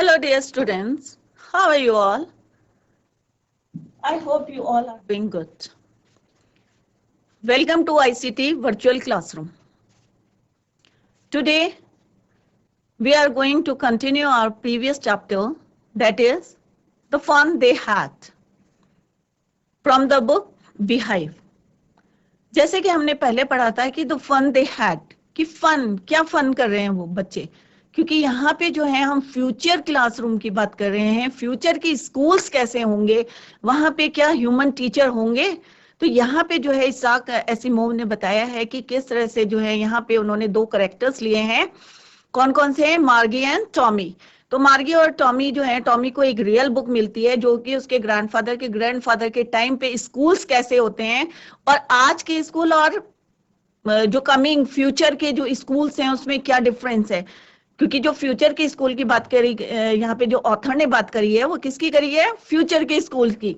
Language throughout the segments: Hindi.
Hello, dear students. How are you all? I hope you all are doing good. Welcome to ICT Virtual Classroom. Today, we are going to continue our previous chapter, that is, the fun they had, from the book Beehive. जैसे कि हमने पहले पढ़ा था कि द फन दे हैड, कि फन क्या फन कर रहे हैं वो बच्चे, क्योंकि यहाँ पे जो है हम फ्यूचर क्लासरूम की बात कर रहे हैं, फ्यूचर की स्कूल्स कैसे होंगे, वहां पे क्या ह्यूमन टीचर होंगे। तो यहाँ पे जो है इसाक एसिमोव ने बताया है कि किस तरह से जो है यहाँ पे उन्होंने दो करेक्टर्स लिए हैं, कौन कौन से हैं, मार्गी एंड टॉमी। तो मार्गी और टॉमी जो है, टॉमी को एक रियल बुक मिलती है जो कि उसके ग्रैंडफादर के टाइम पे स्कूल्स कैसे होते हैं और आज के स्कूल और जो कमिंग फ्यूचर के जो स्कूल्स हैं उसमें क्या डिफरेंस है। क्योंकि जो फ्यूचर के स्कूल की बात करी, यहाँ पे जो ऑथर ने बात करी है वो किसकी करी है, फ्यूचर के स्कूल की।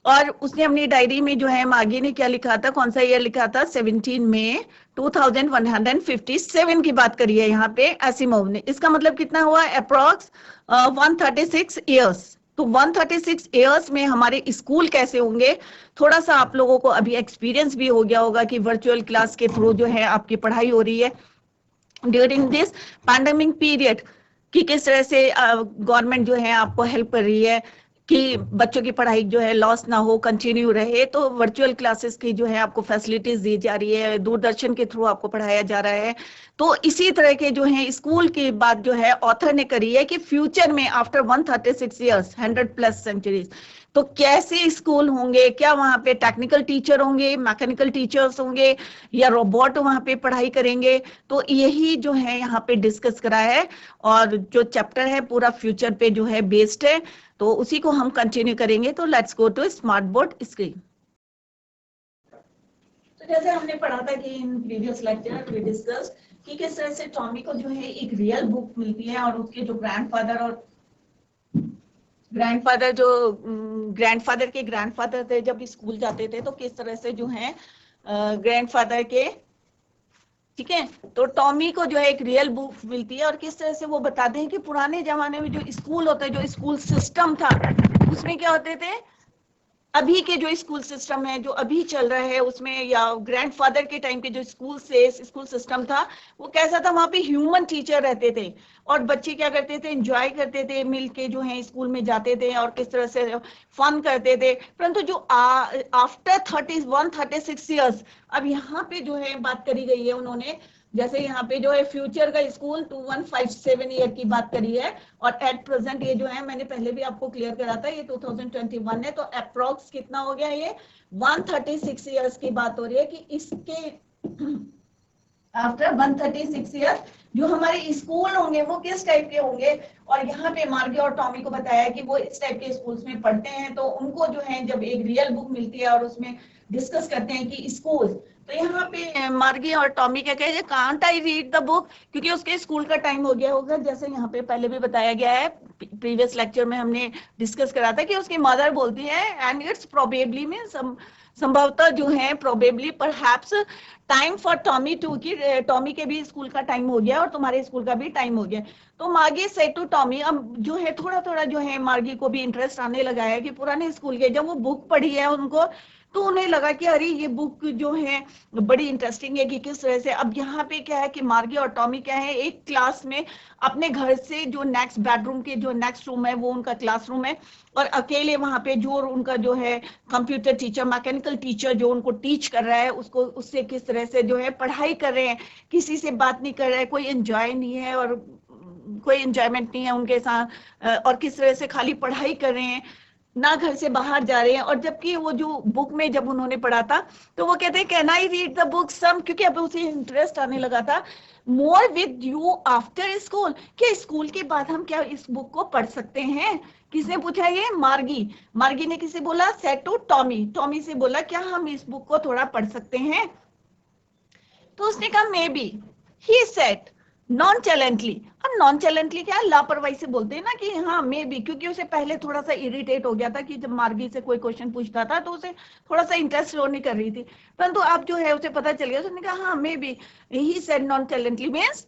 और उसने अपनी डायरी में जो है मागी ने क्या लिखा था, कौन सा ईयर लिखा था, 17 मई 2157 की बात करी है यहाँ पे एसिमोव ने। इसका मतलब कितना हुआ, अप्रॉक्स 136 ईयर्स। तो 136 ईयर्स में हमारे स्कूल कैसे होंगे, थोड़ा सा आप लोगों को अभी एक्सपीरियंस भी हो गया होगा कि वर्चुअल क्लास के थ्रू जो है आपकी पढ़ाई हो रही है ड्यूरिंग दिस पैंडेमिक पीरियड, कि किस तरह से गवर्नमेंट जो है आपको हेल्प कर रही है कि बच्चों की पढ़ाई जो है लॉस ना हो, कंटिन्यू रहे। तो वर्चुअल क्लासेस की जो है आपको फैसिलिटीज दी जा रही है, दूरदर्शन के थ्रू आपको पढ़ाया जा रहा है। तो इसी तरह के जो है स्कूल की बात जो है ऑथर ने करी है कि फ्यूचर में आफ्टर 136 ईयर्स, 100+ सेंचुरीज, तो कैसे स्कूल होंगे, क्या वहां पे टेक्निकल टीचर होंगे, मैकेनिकल टीचर्स होंगे, या रोबोट वहां पे पढ़ाई करेंगे। तो यही जो है यहाँ पे डिस्कस करा है और जो चैप्टर है पूरा फ्यूचर पे जो है बेस्ड है, तो उसी को हम कंटिन्यू करेंगे। तो let's go to smart board screen. तो जैसे हमने पढ़ा था कि in previous lecture we discuss कि किस तरह से टॉमी को जो है एक रियल बुक मिलती है और उसके जो ग्रैंडफादर के ग्रैंडफादर थे जब स्कूल जाते थे, तो किस तरह से जो है ग्रैंडफादर के, ठीक है, तो टॉमी को जो है एक रियल बुक मिलती है और किस तरह से वो बताते हैं कि पुराने जमाने में जो स्कूल होता है, जो स्कूल सिस्टम था, उसमें क्या होते थे, अभी के जो स्कूल सिस्टम है जो अभी चल रहा है उसमें, या ग्रैंडफादर के टाइम के जो स्कूल सिस्टम था वो कैसा था, वहां पे ह्यूमन टीचर रहते थे और बच्चे क्या करते थे, एंजॉय करते थे, मिल के जो है स्कूल में जाते थे और किस तरह से फन करते थे। परंतु जो आफ्टर 136 ईयर्स, अब यहाँ पे जो है बात करी गई है उन्होंने, जैसे यहाँ पे जो है फ्यूचर का स्कूल 2157 ईयर की बात करी है और एट प्रेजेंट ये जो है मैंने पहले भी आपको क्लियर करा था, ये 2021 है, तो अप्रोक्स कितना हो गया, ये 136 ईयर्स की बात हो रही है कि इसके आफ्टर 136 ईयर्स जो हमारे स्कूल होंगे वो किस टाइप के होंगे। और यहाँ पे मार्गी और टॉमी को बताया कि वो इस टाइप के स्कूल्स में पढ़ते हैं, तो उनको जो है जब एक रियल बुक मिलती है और उसमें डिस्कस करते हैं कि स्कूल, तो यहाँ पे मार्गी और टॉमी क्या कहे, can't I read the book, क्योंकि उसके स्कूल का टाइम हो गया होगा। जैसे यहाँ पे पहले भी बताया गया है, प्रीवियस लेक्चर में हमने डिस्कस करा था कि उसकी मदर बोलती है एंड इट्स प्रोबेबली में संभवतः जो है probably perhaps time for Tommy too, की टॉमी के भी स्कूल का टाइम हो गया और तुम्हारे स्कूल का भी टाइम हो गया। तो मार्गी सेड टू टॉमी, अब जो है थोड़ा थोड़ा जो है मार्गी को भी इंटरेस्ट आने लगा है कि पुराने स्कूल के जब वो बुक पढ़ी है उनको, तो उन्हें लगा कि अरे ये बुक जो है बड़ी इंटरेस्टिंग है कि किस तरह से। अब यहाँ पे क्या है कि मार्गी और टॉमी क्या है, एक क्लास में अपने घर से जो नेक्स्ट बेडरूम के जो नेक्स्ट रूम है वो उनका क्लासरूम है और अकेले वहां पे जो उनका जो है कंप्यूटर टीचर, मैकेनिकल टीचर जो उनको टीच कर रहा है उसको, उससे किस तरह से जो है पढ़ाई कर रहे हैं, किसी से बात नहीं कर रहे हैं, कोई एंजॉय नहीं है और कोई एंजॉयमेंट नहीं है उनके साथ, और किस तरह से खाली पढ़ाई कर रहे हैं, ना घर से बाहर जा रहे हैं। और जबकि वो जो बुक में जब उन्होंने पढ़ा था तो वो कहते हैं can I read the book some, क्योंकि अब उसे इंटरेस्ट आने लगा था, more with you after school, क्या स्कूल के बाद हम क्या इस बुक को पढ़ सकते हैं। किसने पूछा, ये मार्गी ने किसे बोला, सेड टू टॉमी, टॉमी से बोला क्या हम इस बुक को थोड़ा पढ़ सकते हैं। तो उसने कहा maybe, he said nonchalantly. अब नॉन चैलेंटली क्या, लापरवाही से बोलते हैं ना कि हाँ मे बी, क्योंकि उसे पहले थोड़ा सा इरिटेट हो गया था कि जब मार्गी से कोई क्वेश्चन पूछता था तो उसे थोड़ा सा इंटरेस्ट शो नहीं कर रही थी, परंतु अब जो है उसे पता चल गया, उसने कहा हाँ maybe, he said nonchalantly means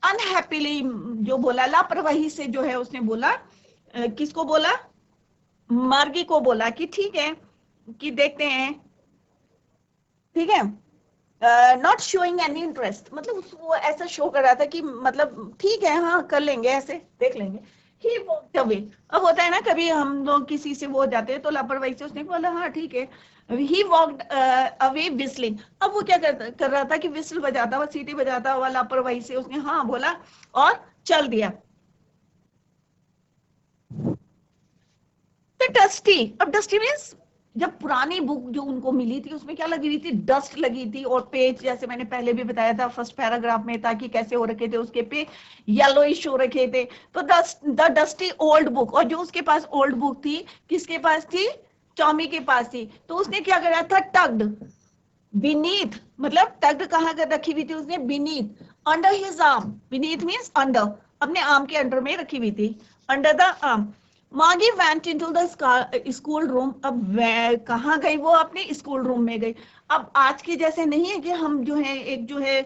unhappily जो बोला, लापरवाही से जो है उसने बोला, किसको बोला, मार्गी को बोला कि ठीक है कि देखते हैं, ठीक है, नॉट शोइंग एनी इंटरेस्ट, मतलब वो ऐसा शो कर रहा था कि मतलब ठीक है हाँ कर लेंगे, ऐसे देख लेंगे। He walked away. अब होता है ना कभी हम लोग किसी से वो हो जाते हैं तो लापरवाही से उसने बोला हाँ ठीक है। He walked away whistling. अब वो क्या कर रहा था कि विस्ल बजाता हुआ, सीटी बजाता हुआ, लापरवाही से उसने हाँ बोला और चल दिया। तो डस्टी, अब डस्टी मीन्स जब पुरानी बुक जो उनको मिली थी उसमें क्या लगी हुई थी, डस्ट लगी थी, और पेज जैसे मैंने पहले भी बताया था फर्स्ट पैराग्राफ में, ताकि कैसे हो रखे थे उसके पे येलोइश हो रखे थे। तो द डस्टी ओल्ड बुक, और जो उसके पास ओल्ड बुक थी, किसके पास थी, टॉमी के पास थी। तो उसने क्या करा था, टग्ड बीनीथ, मतलब टग्ड कहाँ कर रखी हुई थी उसने, beneath, under his arm, beneath means under, अपने आर्म के अंडर में रखी हुई थी, अंडर द आर्म। मागी went into the school room. अब कहाँ गई वो, अपने स्कूल रूम में गई। अब आज के जैसे नहीं है कि हम जो है एक जो है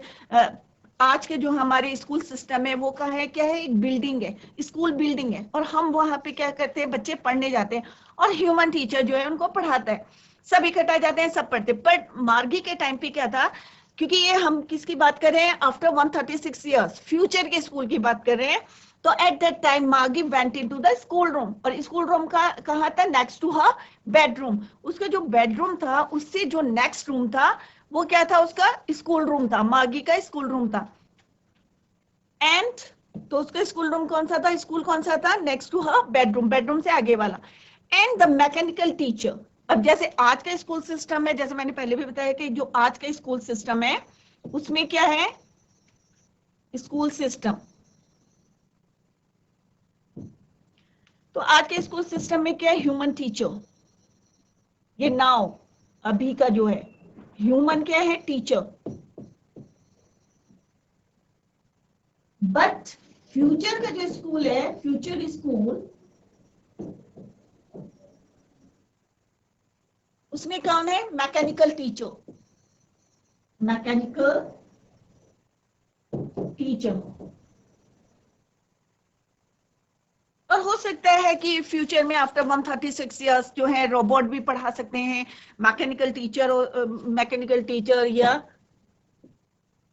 आज के जो हमारे स्कूल सिस्टम है वो का है क्या है, एक बिल्डिंग है, स्कूल बिल्डिंग है, और हम वहां पे क्या करते हैं, बच्चे पढ़ने जाते हैं और ह्यूमन टीचर जो है उनको पढ़ाता है, सब इकट्ठा जाते हैं, सब पढ़ते। पर मार्गी के टाइम पे क्या था, क्योंकि ये हम किसकी बात कर रहे हैं, आफ्टर 136 इयर्स, फ्यूचर के स्कूल की बात कर रहे हैं। तो एट दैट टाइम मार्गी went into the school room, और स्कूल रूम का कहाँ था, नेक्स्ट टू हर बेडरूम। उसका जो बेडरूम था उससे जो नेक्स्ट रूम था वो क्या था, उसका स्कूल रूम था, मार्गी का स्कूल रूम था। एंड तो उसका स्कूल रूम कौन सा था, स्कूल कौन सा था, next to her bedroom, bedroom से आगे वाला। एंड द मैकेनिकल टीचर, अब जैसे आज का स्कूल सिस्टम है, जैसे मैंने पहले भी बताया कि जो आज का स्कूल सिस्टम है उसमें क्या है, स्कूल सिस्टम, तो आज के स्कूल सिस्टम में क्या है, ह्यूमन टीचर, ये नाउ अभी का जो है ह्यूमन क्या है, टीचर। बट फ्यूचर का जो स्कूल है, फ्यूचर स्कूल, उसमें कौन है, मैकेनिकल टीचर, मैकेनिकल टीचर। और हो सकता है कि फ्यूचर में आफ्टर 136 इयर्स जो है रोबोट भी पढ़ा सकते हैं, मैकेनिकल टीचर, मैकेनिकल टीचर या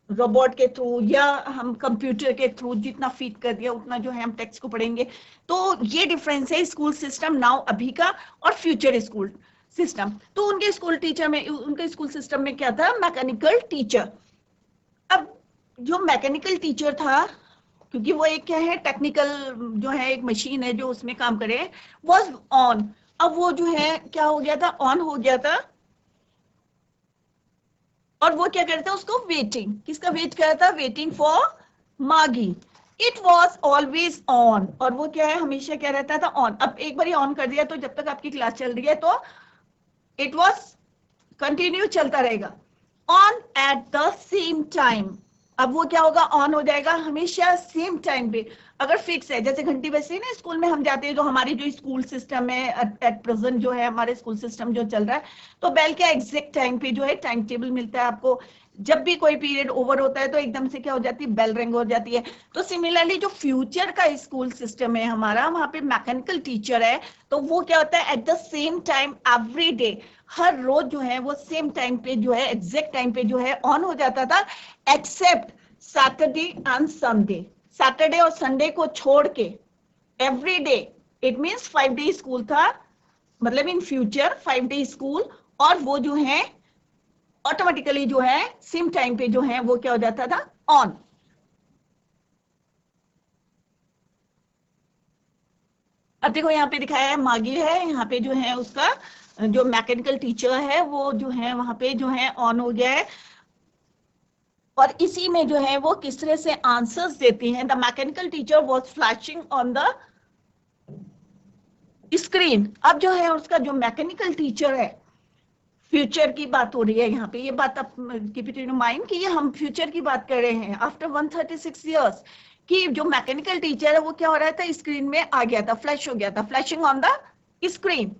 रोबोट के थ्रू, या हम कंप्यूटर के थ्रू, जितना फीड कर दिया उतना जो है हम टेक्स्ट को पढ़ेंगे। तो ये डिफरेंस है स्कूल सिस्टम नाउ अभी का और फ्यूचर स्कूल सिस्टम। तो उनके स्कूल टीचर में, उनके स्कूल सिस्टम में क्या था, मैकेनिकल टीचर। अब जो मैकेनिकल टीचर था, क्योंकि वो एक क्या है, टेक्निकल जो है एक मशीन है जो उसमें काम करे, वॉज ऑन। अब वो जो है क्या हो गया था, ऑन हो गया था, और वो क्या करता है, उसको वेटिंग, किसका वेट कर रहा था, वेटिंग फॉर मागी। इट वॉज ऑलवेज ऑन, और वो क्या है, हमेशा क्या रहता था, ऑन। अब एक बार ऑन कर दिया तो जब तक आपकी क्लास चल रही है तो इट वॉज कंटिन्यू चलता रहेगा, on eight the same time. अब वो क्या होगा, ऑन हो जाएगा हमेशा सेम टाइम पे। अगर फिक्स है, जैसे घंटी बजती है ना स्कूल में हम जाते हैं, जो हमारी जो स्कूल सिस्टम है एट प्रेजेंट जो है हमारे स्कूल सिस्टम जो चल रहा है, तो बेल के एग्जैक्ट टाइम पे जो है टाइम टेबल मिलता है आपको। जब भी कोई पीरियड ओवर होता है तो एकदम से क्या हो जाती है, बेल रिंग हो जाती है। तो सिमिलरली जो फ्यूचर का स्कूल सिस्टम है हमारा, वहां पे मैकेनिकल टीचर है, तो वो क्या होता है, at the same time every day, हर रोज जो है वो सेम टाइम पे जो है, एग्जैक्ट टाइम पे जो है ऑन हो जाता था, except Saturday and Sunday. Saturday और संडे को छोड़ के every day, it means 5 day school था, मतलब इन फ्यूचर 5 डे स्कूल, और वो जो है ऑटोमेटिकली जो है सेम टाइम पे जो है वो क्या हो जाता था, ऑन। अब देखो यहाँ पे दिखाया है, मागी है यहाँ पे जो है उसका जो मैकेनिकल टीचर है वो जो है वहां पे जो है ऑन हो गया है, और इसी में जो है वो किस तरह से आंसर्स देती हैं। The mechanical teacher was flashing on the screen. अब जो है उसका जो मैकेनिकल टीचर है, फ्यूचर की बात हो रही है यहाँ पे, ये बात आप कीप इट इन माइंड कि ये हम फ्यूचर की बात कर रहे हैं आफ्टर 136 इयर्स, कि जो मैकेनिकल टीचर है वो क्या हो रहा था, स्क्रीन में आ गया था, फ्लैश हो गया था, flashing on the screen,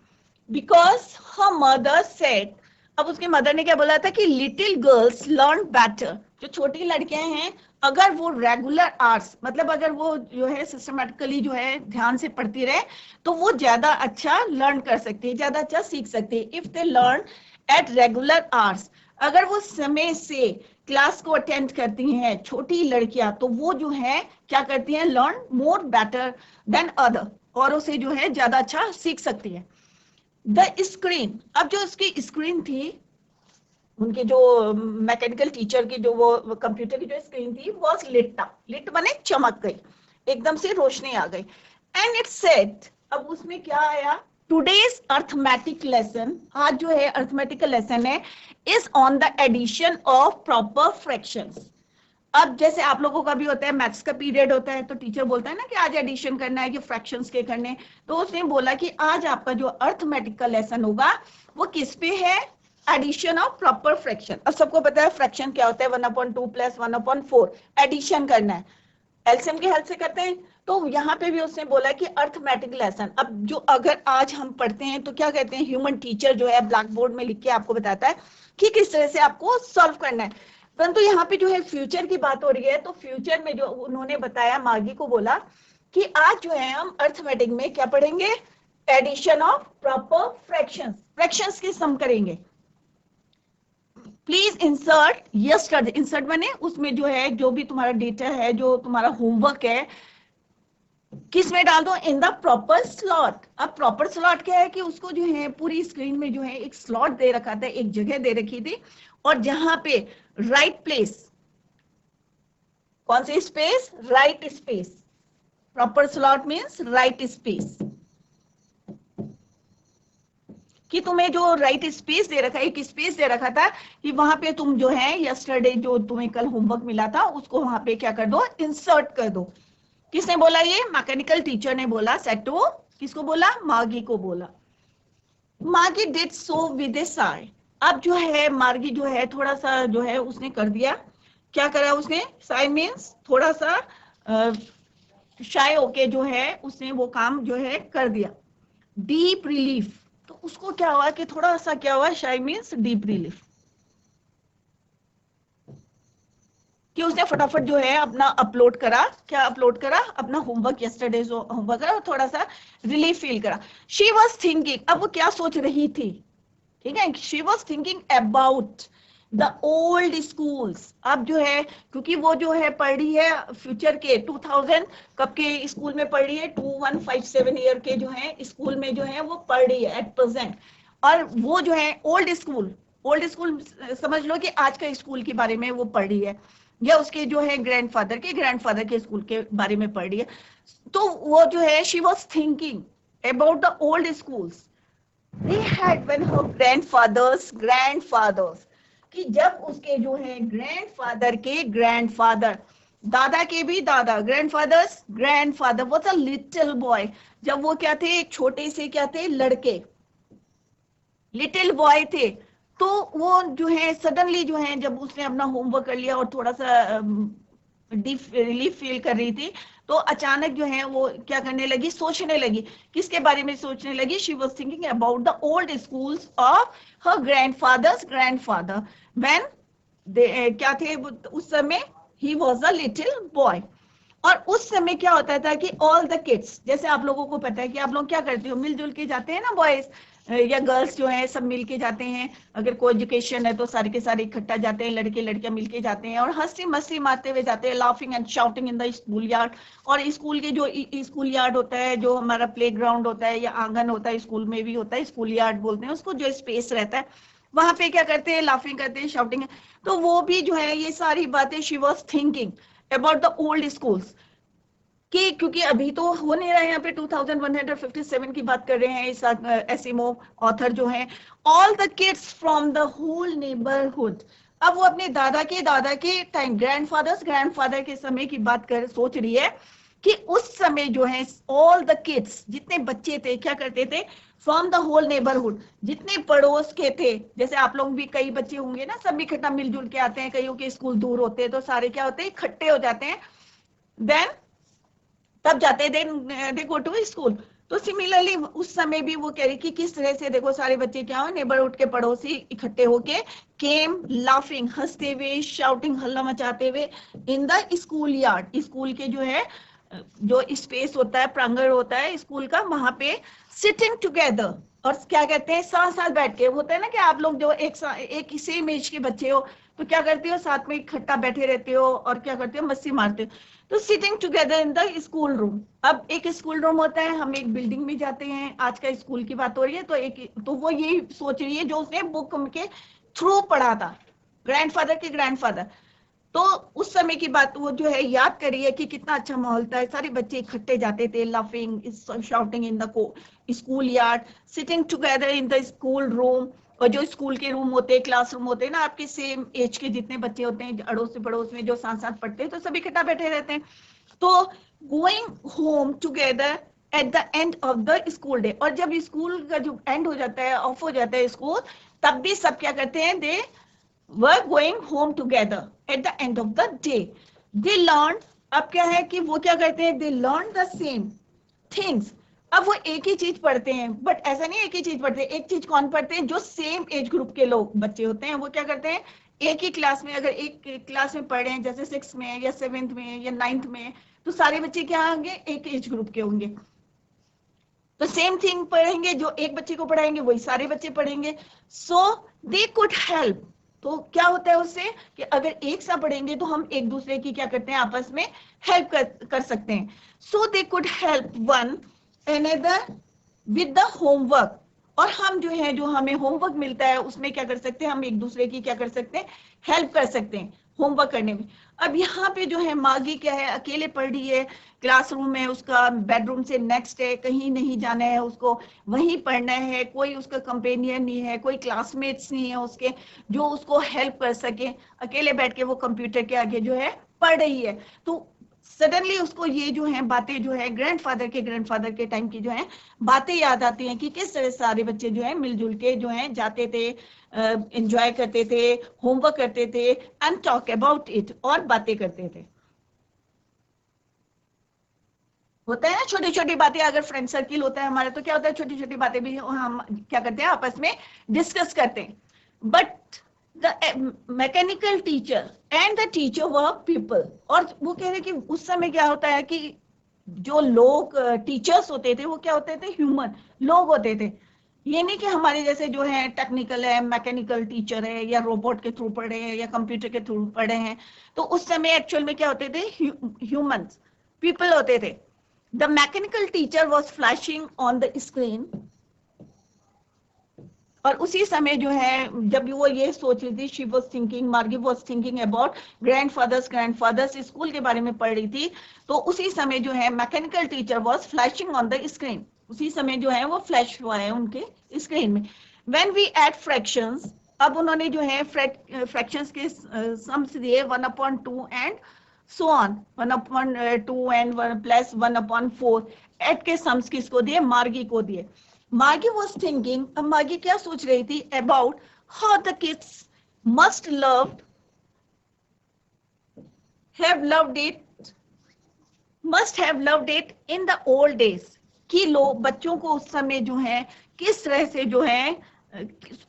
because her mother said. अब उसकी मदर ने क्या बोला था कि लिटिल गर्ल्स लर्न बेटर, जो छोटी लड़कियां हैं अगर वो रेगुलर आवर्स, मतलब अगर वो जो है सिस्टमेटिकली जो है ध्यान से पढ़ती रहे तो वो ज्यादा अच्छा लर्न कर सकती है, ज्यादा अच्छा सीख सकती है। If they learn at regular hours, अगर वो समय से क्लास को अटेंड करती हैं छोटी लड़कियां, तो वो जो है क्या करती हैं, learn more better than other, और उसे जो है ज्यादा अच्छा सीख सकती है। द स्क्रीन, अब जो उसकी स्क्रीन थी, उनके जो मैकेनिकल टीचर की जो वो कंप्यूटर की जो स्क्रीन थी, वॉज लिट अप, लिट बने चमक गई, एकदम से रोशनी आ गई। एंड इट सेड, अब उसमें क्या आया, टुडेज अर्थमेटिक लेसन, आज जो है अर्थमेटिकल लेसन है, is on the addition of proper fractions. अब जैसे आप लोगों का भी होता है, मैथ्स का पीरियड होता है, तो टीचर बोलता है ना कि आज एडिशन करना है कि फ्रैक्शंस के करने, तो उसने बोला कि आज आपका जो अर्थमेटिक का लेसन होगा वो किस पे है, एडिशन ऑफ प्रॉपर फ्रैक्शन। अब सबको पता है फ्रैक्शन क्या होता है, 1/2 प्लस 1/4, एडिशन करना है, एलसीएम की हेल्प से करते हैं। तो यहाँ पे भी उसने बोला कि अर्थमेटिक लेसन, अब जो अगर आज हम पढ़ते हैं तो क्या कहते हैं, ह्यूमन टीचर जो है ब्लैक बोर्ड में लिख के आपको बताता है कि किस तरह से आपको सॉल्व करना है, परंतु यहाँ पे जो है फ्यूचर की बात हो रही है, तो फ्यूचर में जो उन्होंने बताया, मार्गी को बोला कि आज जो है हम अर्थमेटिक में क्या पढ़ेंगे, addition of proper fractions, fractions की सम करेंगे। प्लीज इंसर्ट यस्टरडे, इंसर्ट बने उसमें जो है जो भी तुम्हारा डेटा है, जो तुम्हारा होमवर्क है, किस में डाल दो, इन द प्रॉपर स्लॉट। अब प्रॉपर स्लॉट क्या है कि उसको जो है पूरी स्क्रीन में जो है एक स्लॉट दे रखा था, एक जगह दे रखी थी, और जहां पे राइट प्लेस, कौन सी space, right space, proper slot means right space, कि तुम्हें जो राइट स्पेस दे रखा है, एक स्पेस दे रखा था कि वहां पे तुम जो है यस्टरडे जो तुम्हें कल होमवर्क मिला था उसको वहां पे क्या कर दो, इंसर्ट कर दो। किसने बोला, ये मैकेनिकल टीचर ने बोला, सेटो किसको बोला, मार्गी को बोला। मार्गी डिड सो विद ए साय, अब जो है मार्गी जो है थोड़ा सा जो है उसने कर दिया, क्या करा उसने, साय मीन्स थोड़ा सा शाय होके जो है उसने वो काम जो है कर दिया। डीप रिलीफ, तो उसको क्या हुआ कि थोड़ा सा क्या हुआ, शाय मीन्स डीप रिलीफ, कि उसने फटाफट जो है अपना अपलोड करा, क्या अपलोड करा, अपना होमवर्क, यस्टरडे जो होमवर्क करा, थोड़ा सा रिलीफ फील करा। शी वॉज थिंकिंग, अब वो क्या सोच रही थी, ठीक है, she was thinking about the old schools. अब जो है क्योंकि वो जो है पढ़ रही है फ्यूचर के 2000 कब के स्कूल में पढ़ रही है, 2157 ईयर के जो है स्कूल में जो है वो पढ़ रही है एट प्रेजेंट, और वो जो है ओल्ड स्कूल, ओल्ड स्कूल समझ लो कि आज का स्कूल के बारे में वो पढ़ रही है, या उसके जो है ग्रैंडफादर के स्कूल के बारे में पढ़ रही है। तो वो जो है she was thinking about the old schools they had when her grandfathers, कि जब उसके जो है ग्रैंडफादर के ग्रैंडफादर, दादा के भी दादा, grandfather was a little boy, जब वो क्या थे, एक छोटे से क्या थे, लड़के, लिटिल बॉय थे, तो वो जो है सडनली जो है जब उसने अपना होमवर्क कर लिया और थोड़ा सा डीप रिलीफ फील कर रही थी, तो अचानक जो है वो क्या करने लगी, सोचने लगी, किसके बारे में सोचने लगी, she was thinking about the old schools of her grandfathers grandfather when they क्या थे उस समय, he was a little boy. और उस समय क्या होता था कि ऑल द किड्स, जैसे आप लोगों को पता है कि आप लोग क्या करते हो, मिलजुल के जाते हैं ना, बॉयज या गर्ल्स जो है सब मिलके जाते हैं, अगर कोई एजुकेशन है तो सारे के सारे इकट्ठा जाते हैं, लड़के लड़कियां मिलके जाते हैं और हंसी मस्ती मारते हुए जाते हैं, laughing and shouting in the school yard. और स्कूल के जो स्कूल यार्ड होता है, जो हमारा प्ले ग्राउंड होता है या आंगन होता है, स्कूल में भी होता है, स्कूल यार्ड बोलते हैं उसको, जो स्पेस रहता है वहां पे क्या करते हैं, लाफिंग करते हैं, शाउटिंग। तो वो भी जो है ये सारी बातें she was thinking about the old schools, कि क्योंकि अभी तो हो नहीं रहा है, यहाँ पे 2157 की बात कर रहे हैं, इस एसिमो ऑथर जो है, all the kids from the whole neighbourhood. अब वो अपने दादा के टाइम, ग्रैंडफादर के समय की बात कर सोच रही है कि उस समय जो है ऑल द किड्स, जितने बच्चे थे क्या करते थे, फ्रॉम द होल नेबरहुड, जितने पड़ोस के थे, जैसे आप लोग भी कई बच्चे होंगे ना, सब इकट्ठा मिलजुल के आते हैं, कईयों के स्कूल दूर होते हैं तो सारे क्या होते हैं, इकट्ठे हो जाते हैं, देन तब जाते हैं, दे गो टू स्कूल। तो सिमिलरली उस समय भी वो कह रही कि किस तरह से देखो सारे बच्चे क्या हो, नेबरहुड के पड़ोसी इकट्ठे होके केम लाफिंग, हंसते हुए, शाउटिंग, हल्ला मचाते हुए, in the school yard, school के जो है जो स्पेस होता है, प्रांगण होता है स्कूल का, वहां पे सिटिंग टुगेदर, और क्या कहते हैं, साथ साथ बैठ के, होता है ना कि आप लोग जो एक ही सेम एज के बच्चे हो तो क्या करते हो, साथ में इकट्ठा बैठे रहते हो और क्या करते हो, मस्ती मारते हो। तो sitting together in the school room, अब एक स्कूल रूम होता है, हम एक बिल्डिंग में जाते हैं, आज का स्कूल की बात हो रही है, तो तो वो यही सोच रही है जो उसने बुक के थ्रू पढ़ा था, ग्रैंडफादर के ग्रैंडफादर। तो उस समय की बात वो जो है याद करिए कि कितना अच्छा माहौल था, सारे बच्चे इकट्ठे जाते थे, laughing, shouting in the school yard, sitting together in the school room. और जो स्कूल के रूम होते हैं, क्लासरूम होते हैं ना, आपके सेम एज के जितने बच्चे होते हैं अड़ोस से पड़ोस में जो साथ साथ पढ़ते हैं, तो सभी इकट्ठा बैठे रहते हैं। तो going home together at the end of the school day, और जब स्कूल का जो एंड हो जाता है, ऑफ हो जाता है स्कूल, तब भी सब क्या करते हैं, दे were going home together at the end of the day. They learned, अब क्या है कि वो क्या करते हैं, they learned the same things. अब वो एक ही चीज पढ़ते हैं, बट ऐसा नहीं एक ही चीज पढ़ते हैं, एक चीज कौन पढ़ते हैं, जो सेम एज ग्रुप के लोग बच्चे होते हैं, वो क्या करते हैं, एक ही क्लास में, अगर एक क्लास में पढ़े हैं, जैसे 6th में या 7th में या 9th में, तो सारे बच्चे क्या होंगे, एक एज ग्रुप के होंगे, तो सेम थिंग पढ़ेंगे, जो एक बच्चे को पढ़ाएंगे वही सारे बच्चे पढ़ेंगे। सो दे कुड हेल्प, तो क्या होता है उससे कि अगर एक साथ पढ़ेंगे तो हम एक दूसरे की क्या करते हैं, आपस में हेल्प कर सकते हैं। So they could help one another with the homework, और हम जो है, जो हमें होमवर्क मिलता है उसमें क्या कर सकते हैं, हम एक दूसरे की क्या कर सकते हैं, हेल्प कर सकते हैं होमवर्क करने में। अब यहाँ पे जो है मागी क्या है, अकेले पढ़ रही है क्लासरूम में, उसका बेडरूम से नेक्स्ट है, कहीं नहीं जाना है उसको, वहीं पढ़ना है, कोई उसका कंपेनियन नहीं है, कोई क्लासमेट्स नहीं है उसके जो उसको हेल्प कर सके, अकेले बैठ के वो कंप्यूटर के आगे जो है पढ़ रही है। तो सडनली उसको ये जो है बातें जो है ग्रैंडफादर के टाइम की जो है बातें याद आती हैं कि किस तरह सारे बच्चे जो है मिलजुल के जो है जाते थे, एंजॉय करते थे, होमवर्क करते थे, एंड टॉक अबाउट इट, और बातें करते थे। होता है ना छोटी छोटी बातें, अगर फ्रेंड सर्किल होता है हमारा तो क्या होता है, छोटी छोटी बातें भी हम क्या करते हैं, आपस में डिस्कस करते हैं। But the mechanical teacher and the teacher were people, और वो कह रहे कि उस समय क्या होता है कि जो लोग टीचर्स होते थे वो क्या होते थे, ह्यूमन लोग होते थे। ये नहीं कि हमारे जैसे जो है टेक्निकल है, मैकेनिकल टीचर है, या रोबोट के थ्रू पढ़े हैं या कंप्यूटर के थ्रू पढ़े हैं। तो उस समय एक्चुअल में क्या होते थे, ह्यूमंस, पीपल होते थे। The mechanical teacher was flashing on the screen, और उसी समय जो है जब वो ये सोच रही थी, शी वॉज थिंकिंग, मार्गी was thinking about grandfathers school के बारे में पढ़ रही थी, तो उसी समय जो है mechanical teacher was flashing on the screen, उसी समय जो है वो फ्लैश हुआ है उनके स्क्रीन में। व्हेन वी एड फ्रैक्शंस, अब उन्होंने जो है फ्रैक्शंस के सम्स दिए 1/2 and so on, 1/2 and 1 plus 1/4, add के सम्स किसको दिए, मार्गी को दिए। मार्गी वॉज थिंकिंग, अब मार्गी क्या सोच रही थी, about how the kids must have loved it must have loved it in the old days, कि लोग बच्चों को उस समय जो है किस तरह से जो है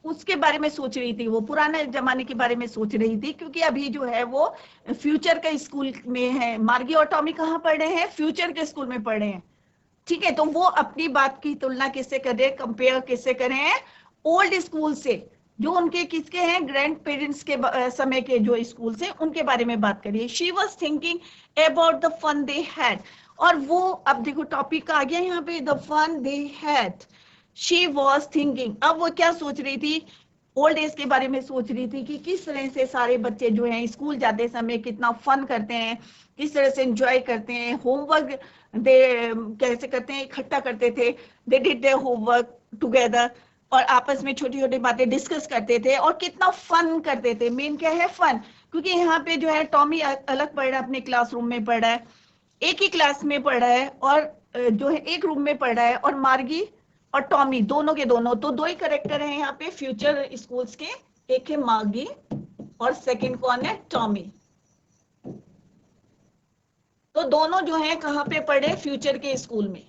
उसके बारे में सोच रही थी, वो पुराने जमाने के बारे में सोच रही थी, क्योंकि अभी जो है वो फ्यूचर के स्कूल में है। मार्गी और टॉमी कहाँ पढ़ रहे हैं, फ्यूचर के स्कूल में पढ़ रहे हैं, ठीक है। तो वो अपनी बात की तुलना किससे कर रहे हैं, कंपेयर किससे कर रहे हैं, ओल्ड स्कूल से, जो उनके किसके हैं, ग्रैंड पेरेंट्स के समय के जो स्कूल से, उनके बारे में बात करिए। She was thinking about the fun they had, और वो अब देखो टॉपिक आ गया यहाँ पे, the fun they had. She was thinking, अब वो क्या सोच रही थी, ओल्ड एज के बारे में सोच रही थी कि किस तरह से सारे बच्चे जो हैं स्कूल जाते समय कितना फन करते हैं, किस तरह से एंजॉय करते हैं, होमवर्क दे कैसे करते हैं, इकट्ठा करते थे, they did their homework together, और आपस में छोटी छोटी बातें डिस्कस करते थे और कितना फन करते थे। मेन क्या है, फन, क्योंकि यहाँ पे जो है टॉमी अलग पढ़ रहा है, अपने क्लासरूम में पढ़ रहा है, एक ही क्लास में पढ़ रहा है, और जो है एक रूम में पढ़ रहा है, और मार्गी और टॉमी दोनों के दोनों, तो दो ही करेक्टर हैं यहाँ पे फ्यूचर स्कूल्स के, एक है मार्गी और सेकंड कौन है, टॉमी। तो दोनों जो है कहाँ पे पढ़े, फ्यूचर के स्कूल में।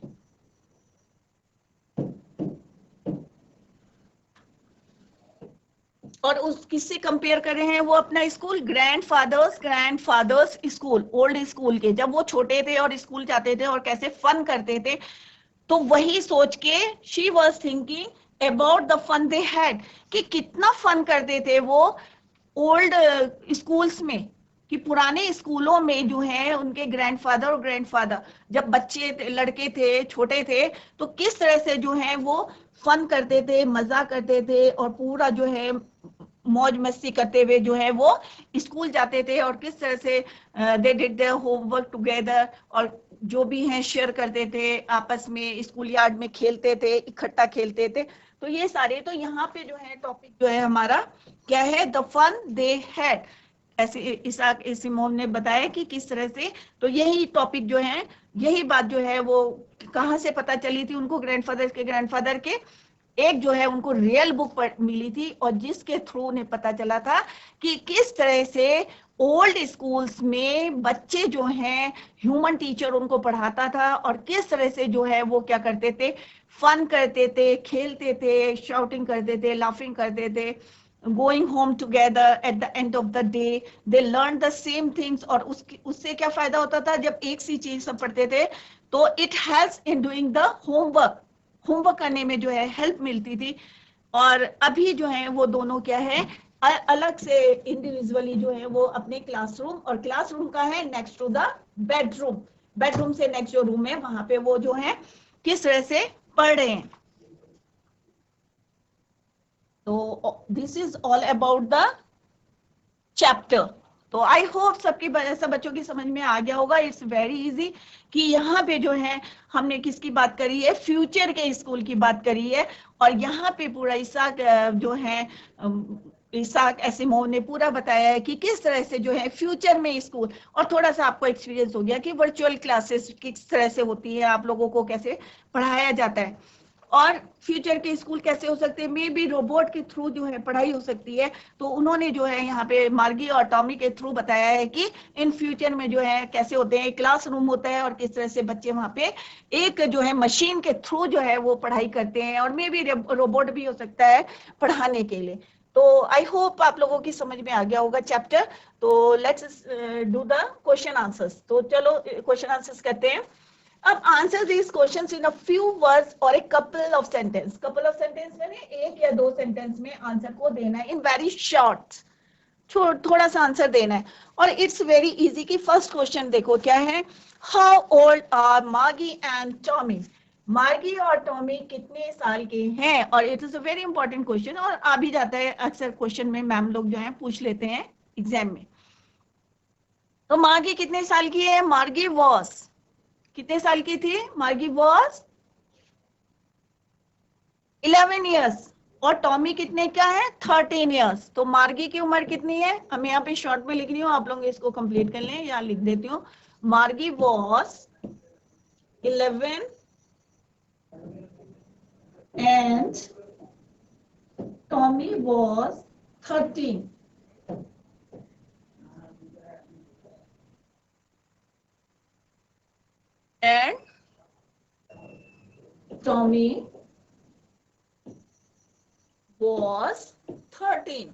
और उस किससे कंपेयर कर रहे हैं वो अपना school, grandfathers school, old school के, जब वो छोटे थे और स्कूल जाते थे और कैसे फन करते थे, तो वही सोच के she was thinking about the fun they had, कि कितना फन करते थे वो ओल्ड स्कूल्स में, कि पुराने स्कूलों में जो है उनके ग्रैंडफादर और ग्रैंडफादर जब बच्चे लड़के थे, छोटे थे, तो किस तरह से जो है वो फन करते थे, मजा करते थे, और पूरा जो है मौज मस्ती करते हुए जो है वो स्कूल जाते थे, और किस तरह से they did their homework together, और जो भी हैं शेयर करते थे आपस में, स्कूल यार्ड में खेलते थे, इकट्ठा खेलते थे। तो ये सारे, तो यहाँ पे जो है टॉपिक जो है हमारा क्या है, द फन दे हैड, ऐसे इसाक एसिमोव ने बताया कि किस तरह से, तो यही टॉपिक जो है, यही बात जो है वो कहाँ से पता चली थी उनको, ग्रैंडफादर के एक जो है उनको रियल बुक मिली थी, और जिसके थ्रू उन्हें पता चला था कि किस तरह से ओल्ड स्कूल्स में बच्चे जो हैं ह्यूमन टीचर उनको पढ़ाता था, और किस तरह से जो है वो क्या करते थे, फन करते थे, खेलते थे, शाउटिंग करते थे, लाफिंग करते थे, going home together at the end of the day, they learned the same things, और उससे क्या फायदा होता था, जब एक सी चीज सब पढ़ते थे तो it helps in doing the homework करने में जो है हेल्प मिलती थी। और अभी जो है वो दोनों क्या है, अलग से इंडिविजुअली जो है वो अपने क्लासरूम, और क्लासरूम का है नेक्स्ट टू द बेडरूम से नेक्स्ट जो रूम है वहां पे वो जो है किस तरह से पढ़ रहे हैं। तो this is all about the chapter. तो आई होप सबकी सब बच्चों की समझ में आ गया होगा। इट्स वेरी इजी कि यहाँ पे जो है हमने किसकी बात करी है, फ्यूचर के स्कूल की बात करी है, और यहाँ पे पूरा इसाक जो है इसाक एसिमोव ने पूरा बताया है कि किस तरह से जो है फ्यूचर में स्कूल, और थोड़ा सा आपको एक्सपीरियंस हो गया कि वर्चुअल क्लासेस किस तरह से होती है, आप लोगों को कैसे पढ़ाया जाता है, और फ्यूचर के स्कूल कैसे हो सकते हैं, मे बी रोबोट के थ्रू जो है पढ़ाई हो सकती है। तो उन्होंने जो है यहाँ पे मार्गी और टॉमी के थ्रू बताया है कि इन फ्यूचर में जो है कैसे होते हैं, क्लासरूम होता है और किस तरह से बच्चे वहाँ पे एक जो है मशीन के थ्रू जो है वो पढ़ाई करते हैं, और मे बी रोबोट भी हो सकता है पढ़ाने के लिए। तो आई होप आप लोगों की समझ में आ गया होगा चैप्टर। तो let's do the question answers. तो चलो क्वेश्चन आंसर्स करते हैं। अब answer these questions in a few words or a couple of sentence। couple of sentence मैंने एक या दो सेंटेंस में आंसर को देना है, इन वेरी शॉर्ट, थोड़ा सा आंसर देना है। और इट्स वेरी इजी कि फर्स्ट क्वेश्चन देखो क्या है, हाउ ओल्ड आर मार्गी एंड टॉमी। मार्गी और टॉमी कितने साल के हैं, और it is a very important question, और आ भी जाता है अक्सर क्वेश्चन में, मैम लोग जो है पूछ लेते हैं एग्जाम में। तो मार्गी कितने साल की है, मार्गी वॉज कितने साल की थी, मार्गी वॉज 11 ईयर्स, और टॉमी कितने का है 13 ईयर्स। तो मार्गी की उम्र कितनी है, हम यहाँ पे शॉर्ट में लिख रही हूँ, आप लोग इसको कंप्लीट कर लें, यहाँ लिख देती हूँ, मार्गी was 11 and Tommy was 13। and Tommy was 13।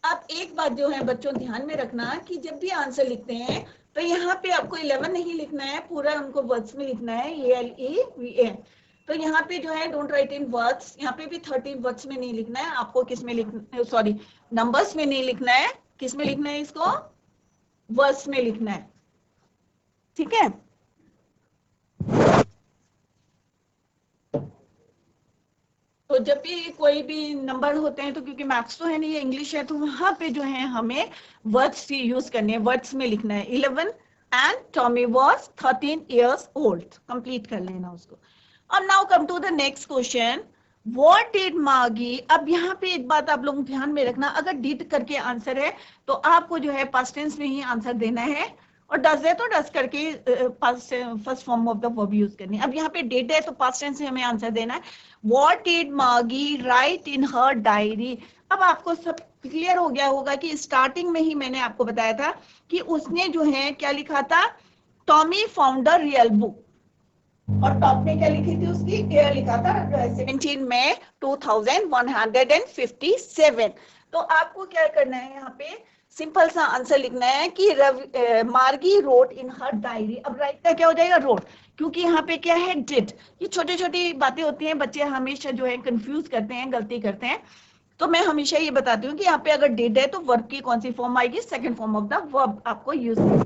अब एक बात जो है बच्चों ध्यान में रखना कि जब भी आंसर लिखते हैं तो यहाँ पे आपको 11 नहीं लिखना है, पूरा उनको वर्ड्स में लिखना है, ALEVA। तो यहाँ पे जो है डोंट राइट इन वर्ड्स, यहाँ पे भी 13 वर्ड्स में नहीं लिखना है आपको, किस में लिखना, सॉरी नंबर्स में नहीं लिखना है, किस में लिखना है, इसको वर्ड्स में लिखना है, ठीक है। तो जब भी कोई भी नंबर होते हैं तो क्योंकि मैथ्स तो है नहीं, ये इंग्लिश है, तो वहां पे जो है हमें वर्ड्स ही यूज करने हैं, वर्ड्स में लिखना है। 11 and Tommy was 13 years old, complete कर लेना उसको। अब now come to the next question, what did Margie. अब यहाँ पे एक बात आप लोग ध्यान में रखना, अगर डिड करके आंसर है तो आपको जो है पास्ट टेंस में ही आंसर देना है, और डज है तो डज करके first form of the verb use करनी है। अब यहाँ पे डिड है तो पास्ट टेंस में हमें आंसर देना है, व्हाट डिड मार्गी राइट इन हर डायरी। अब आपको सब क्लियर हो गया होगा कि स्टार्टिंग में ही मैंने आपको बताया था कि उसने जो है क्या लिखा था, Tommy found a real book. और टॉप में क्या लिखी थी उसकी, ईयर लिखा था 17 मई 2157। तो आपको क्या करना है यहाँ पे, सिंपल सा आंसर लिखना है कि मार्गी रोट इन हर डायरी। अब राइट का क्या हो जाएगा, रोट, क्योंकि यहाँ पे क्या है, डिड। ये छोटी छोटी बातें होती हैं, बच्चे हमेशा जो है कंफ्यूज करते हैं, गलती करते हैं। तो मैं हमेशा ये बताती हूँ कि यहाँ पे अगर डिड है तो वर्ब की कौन सी फॉर्म आएगी, second form of the verb आपको यूज करनी है।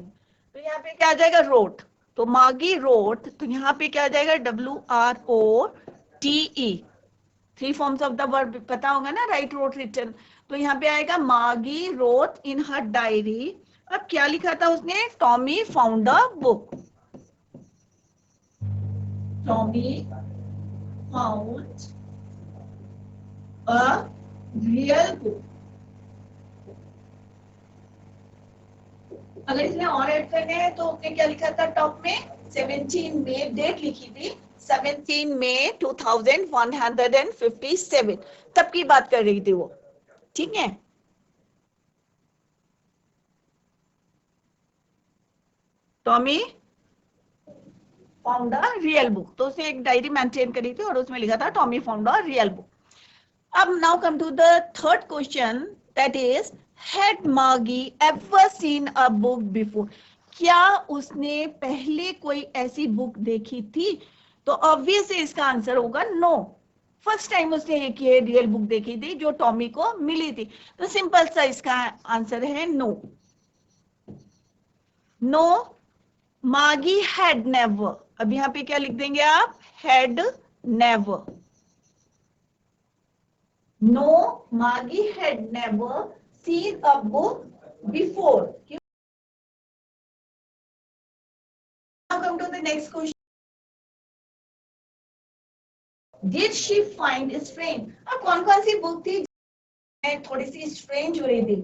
तो यहाँ पे क्या आ जाएगा, रोट। तो मागी रोट, तो यहाँ पे क्या आ जाएगा, WROTE। Three forms of the verb पता होगा ना, राइट, रोट, रिटन। तो यहाँ पे आएगा मागी रोट इन हर डायरी। अब क्या लिखा था उसने, Tommy found a book. Tommy found a real book. अगर इसमें और ऐड करने हैं तो उसने क्या लिखा था टॉप में, 17 मई, डेट लिखी थी 17 मई 2157, तब की बात कर रही थी वो, ठीक है। Tommy found a real book, तो उसने एक डायरी मेंटेन करी थी और उसमें लिखा था Tommy found a real book. अब now come to the third question, that is, had Margie ever seen a book before? क्या उसने पहले कोई ऐसी बुक देखी थी? तो ऑब्वियसली इसका आंसर होगा नो। फर्स्ट टाइम उसने एक ये रियल बुक देखी थी जो टॉमी को मिली थी, तो सिंपल सा इसका आंसर है नो। नो मार्गी हैड नेवर, अब यहाँ पे क्या लिख देंगे आप, had never. No, Margie had never seen a book before. Now come to the next question. Did she find strange? अब कौन कौन सी बुक थी थोड़ी सी स्ट्रेंज हो रही थी,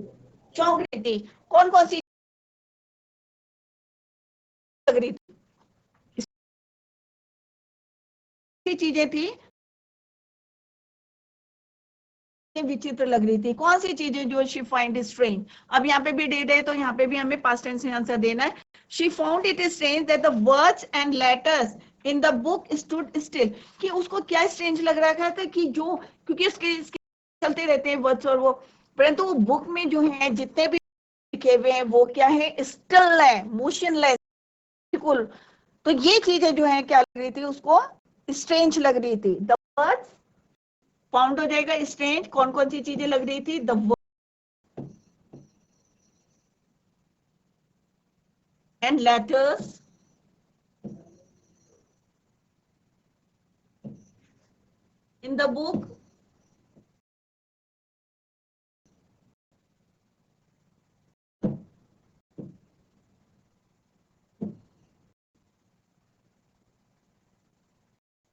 चौंक रही थी, कौन कौन सी लग रही थी, चीजें थी विचित्र लग रही थी, कौन सी चीजें जो शी फाइंड स्ट्रेंज। अब यहाँ पे भी डेट है तो यहाँ पे भी हमें पास्ट टेंस में आंसर देना है। She found it strange that the words and letters in the book stood still, कि उसको क्या स्ट्रेंज लग रहा था कि जो, क्योंकि इसके चलते रहते हैं वर्ड्स और वो, परंतु वो बुक में जो है जितने भी लिखे हुए हैं वो क्या है, स्टिल है, मोशनलेस, बिल्कुल। तो ये चीजें जो है क्या लग रही थी उसको, स्ट्रेंज लग रही थी। द वर्ड्स फाउंड हो जाएगा स्ट्रेंज, कौन कौन सी चीजें लग रही थी, the end letters in the book,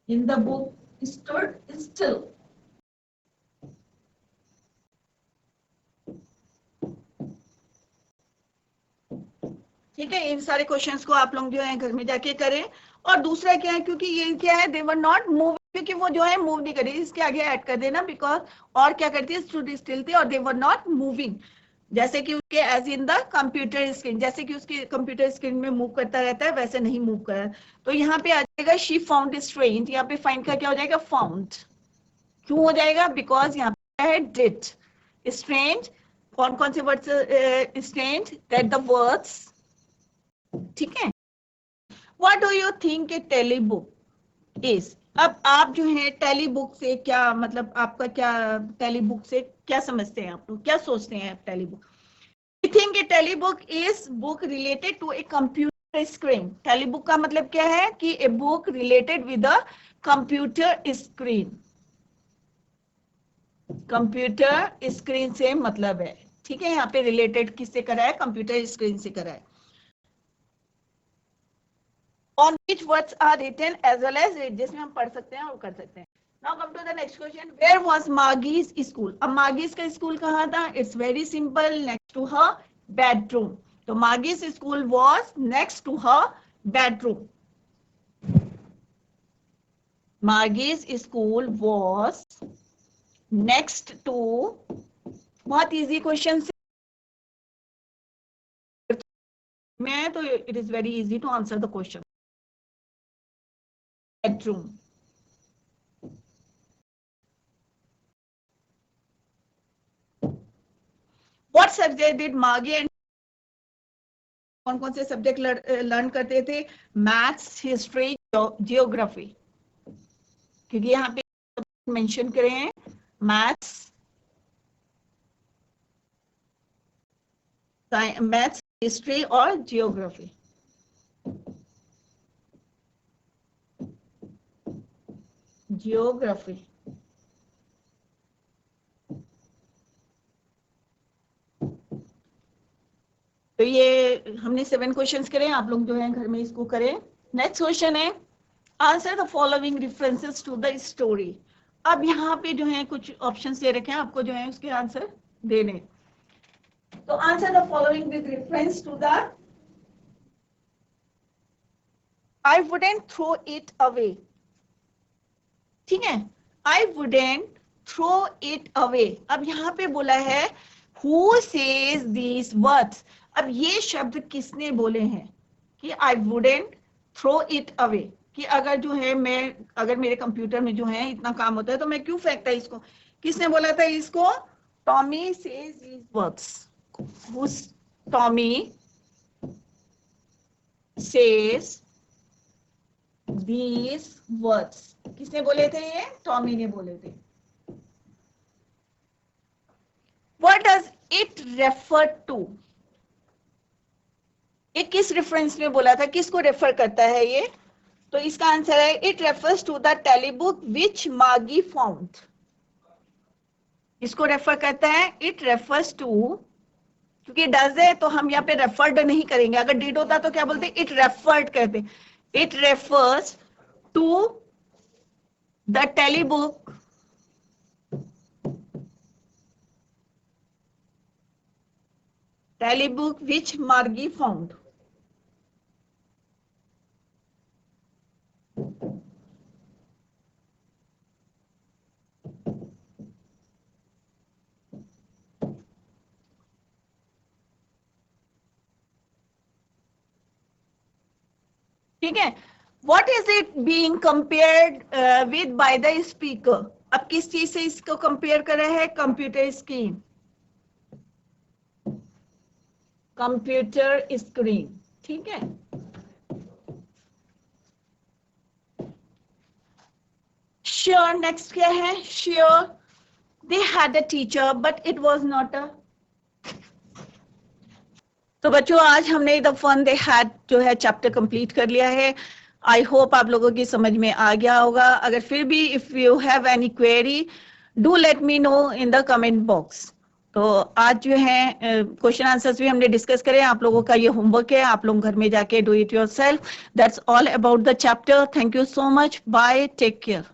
in the book stood still. ठीक है, इन सारे क्वेश्चंस को आप लोग जो है घर में जाके करें। और दूसरा क्या है, क्योंकि ये क्या है, दे वर नॉट मूव, क्योंकि वो जो है मूव नहीं करी, इसके आगे ऐड कर देना, बिकॉज और क्या करती है, स्टूड स्टिल थी और दे वर नॉट मूविंग, जैसे कि उसके age in the computer screen, जैसे कि उसके कंप्यूटर स्क्रीन में मूव करता रहता है वैसे नहीं मूव कर रहा। तो यहाँ पे आ जाएगा शी फाउंड स्ट्रेंज, यहाँ पे फाइंड का क्या हो जाएगा, फाउंड। क्यों हो जाएगा, बिकॉज यहाँ पे है डिड। स्ट्रेंज, कौन कौन से words strange, that the words, ठीक है। What do you think a telebook is? अब आप जो है टेली बुक से क्या मतलब, आपका क्या, टेली बुक से क्या समझते हैं आप लोग, क्या सोचते हैं आप telebook? I think a telebook is book related to a computer screen. Telebook का मतलब क्या है कि a book related with a computer screen, computer screen से मतलब है, ठीक है। यहाँ पे रिलेटेड किससे करा है, कंप्यूटर स्क्रीन से करा है। on which words are written as well as read, जिसमें हम पढ़ सकते हैं और कर सकते हैं। Now come to the next question. Where was Margie's school? अब मार्गीज का स्कूल कहाँ था? It's very simple, next to her bedroom. तो Margie's school was next to her bedroom. Margie's school was next to, बहुत easy question में तो it is very easy to answer the question. bedroom. What subject did Margie and कौन कौन से सब्जेक्ट लर्न करते थे? मैथ्स, हिस्ट्री, जियोग्राफी, क्योंकि यहाँ पे मेंशन करे हैं मैथ्स, हिस्ट्री और जियोग्राफी। जियोग्राफी तो ये हमने 7 क्वेश्चंस करे, आप लोग जो है घर में इसको करें। नेक्स्ट क्वेश्चन है answer the following references to the story. अब यहाँ पे जो है कुछ ऑप्शंस दे रखे हैं, आपको जो है उसके आंसर देने। तो answer the following with reference to the I wouldn't throw it away, ठीक है, I wouldn't throw it away। अब यहाँ पे बोला है who says these words। अब ये शब्द किसने बोले हैं कि I wouldn't throw it away, कि अगर जो है अगर मेरे कंप्यूटर में जो है इतना काम होता है तो मैं क्यों फेंकता इसको। किसने बोला था इसको? Tommy says these words। Tommy says these words। किसने बोले थे? ये टॉमी ने बोले थे। What does it refer to? ये किस रेफरेंस में बोला था, किसको रेफर करता है ये? तो इसका आंसर है it refers to the telebook which मागी फाउंड। इसको रेफर करता है, इट रेफर्स टू, क्योंकि डज है तो हम यहाँ पे रेफर्ड नहीं करेंगे। अगर डिड होता तो क्या बोलते? इट रेफर्ड कहते। It refers to the telebook which Margie found। ठीक है। What is it being compared with by the speaker? अब किस चीज से इसको कंपेयर कर रहे हैं? कंप्यूटर स्क्रीन, कंप्यूटर स्क्रीन, ठीक है। Sure, नेक्स्ट क्या है? Sure, they had a teacher but it was not a। तो बच्चों आज हमने द फन दे हैड जो है चैप्टर कंप्लीट कर लिया है। आई होप आप लोगों की समझ में आ गया होगा। अगर फिर भी if you have any query do let me know in the comment box. तो आज जो है क्वेश्चन आंसर्स भी हमने डिस्कस करे। आप लोगों का ये होमवर्क है, आप लोग घर में जाके do it yourself. That's all about the chapter. Thank you so much, bye, take care.